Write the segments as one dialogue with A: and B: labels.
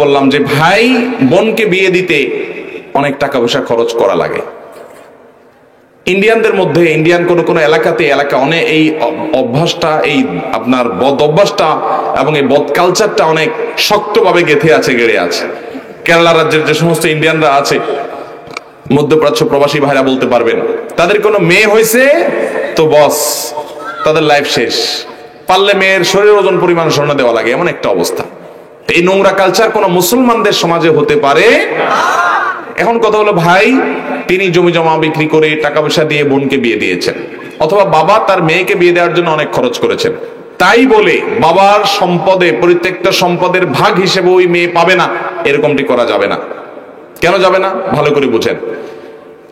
A: বললাম যে ভাই বোনকে বিয়ে দিতে অনেক টাকা পয়সা খরচ করা লাগে। ইন্ডিয়ানদের মধ্যে, ইন্ডিয়ান কোন এলাকাতে অনেক এই অভ্যাসটা, এই আপনার বদ অভ্যাসটা এবং এই বদ কালচারটা অনেক শক্তভাবে গেঁথে আছে, গেড়ে আছে। কেরালা রাজ্যের যে সমস্ত ইন্ডিয়ানরা আছে, মধ্যপ্রাচ্য প্রবাসী ভাইরা বলতে পারবেন, তাদের কোনো মেয়ে হয়েছে তো বস, তাদের লাইফ শেষ। পারলে মেয়ের শরীর ওজন পরিমাণ স্বর্ণ দেওয়া লাগে, এমন একটা অবস্থা। এই নোংরা কালচার কোন মুসলমানদের সমাজে হতে পারে। এখন কথা হলো, ভাই তিনি জমি জমা বিক্রি করে টাকা পয়সা দিয়ে বোনকে বিয়ে দিয়েছেন, অথবা বাবা তার মেয়েকে বিয়ে দেওয়ার জন্য অনেক খরচ করেছেন, তাই বলে বাবার সম্পদে, প্রত্যেকটা সম্পদের ভাগ হিসেবে ওই মেয়ে পাবে না, এরকমটি করা যাবে না। কেন যাবে না? ভালো করে বুঝেন।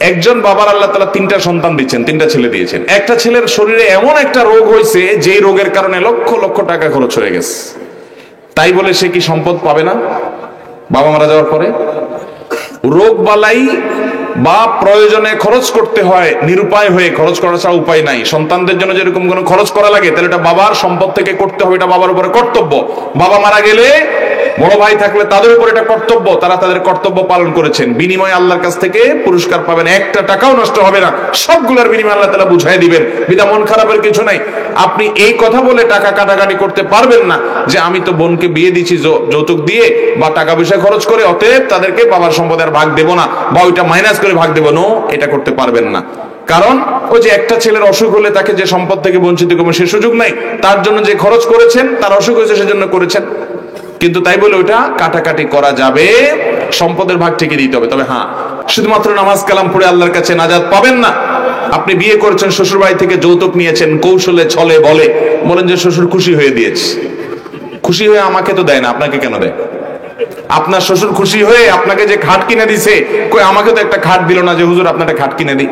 A: একজন বাবার আল্লাহ তাআলা তিনটা সন্তান দিচ্ছেন, তিনটা ছেলে দিয়েছেন। একটা ছেলের শরীরে এমন একটা রোগ হয়েছে, যে রোগের কারণে লক্ষ লক্ষ টাকা খরচ হয়ে গেছে, তাই বলে সে কি সম্পদ পাবে না বাবা মারা যাওয়ার পরে? রোগ বালাই বা প্রয়োজনে খরচ করতে হয়, নিরুপায় হয়ে খরচ করা ছাড়া উপায় নাই। সন্তানদের জন্য যেরকম কোনো খরচ করা লাগে, তাহলে এটা বাবার সম্পদ থেকে করতে হবে, এটা বাবার উপরে কর্তব্য। বাবা মারা গেলে বড় ভাই থাকলে তাদের উপর এটা কর্তব্য, তারা তাদের কর্তব্য পালন করেছেন। বিনিময়ে আল্লাহর কাছ থেকে পুরস্কার পাবেন, একটা টাকাও নষ্ট হবে না, সবগুলোর বিনিময়ে আল্লাহ তাআলা বুঝাই দিবেন। বিদা মন খারাপের কিছু নাই। আপনি এই কথা বলে টাকা কাটাকাটি করতে পারবেন না যে আমি তো বোনকে বিয়ে দিচ্ছি যৌতুক দিয়ে বা টাকা পয়সা খরচ করে, অতএব তাদেরকে বাবার সম্পদের ভাগ দেব না বা ওইটা মাইনাস করে ভাগ দেব। নো, এটা করতে পারবেন না। কারণ ওই যে একটা ছেলের অসুখ হলে তাকে যে সম্পদ থেকে বঞ্চিত করবেন সে সুযোগ নাই, তার জন্য যে খরচ করেছেন, তার অসুখ হয়েছে সেজন্য করেছেন, কিন্তু তাই বলে ওইটা কাটাকাটি করা যাবে, সম্পদের ভাগ ঠিকই দিতে হবে। তবে হ্যাঁ, শুধুমাত্র নামাজ কালাম পড়ে আল্লাহর কাছে নাজাত পাবেন না। আপনি বিয়ে করেছেন, শ্বশুর বাড়ি থেকে যৌতুক নিয়েছেন, কৌশলে ছলে বলেন যে শ্বশুর খুশি হয়ে দিয়েছে। খুশি হয়ে আমাকে তো দেয় না, আপনাকে কেন দেয়? আপনার শ্বশুর খুশি হয়ে আপনাকে যে খাট কিনে দিছে, কই আমাকে তো একটা খাট দিল না যে হুজুর আপনার একটা খাট কিনে দিই।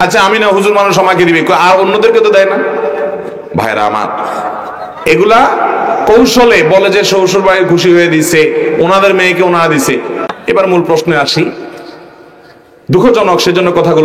A: আচ্ছা আমি না, হুজুর মানুষ আমাকে দিবে, আর অন্যদেরকে তো দেয় না। ভাইরা আমার, এগুলা কৌশলে বলে যে শ্বশুর বাড়ি খুশি হয়ে দিছে, ওনাদের মেয়েকে ওনারা দিছে। এবার মূল প্রশ্নে আসি, দুঃখজনক সেজন্য কথাগুলো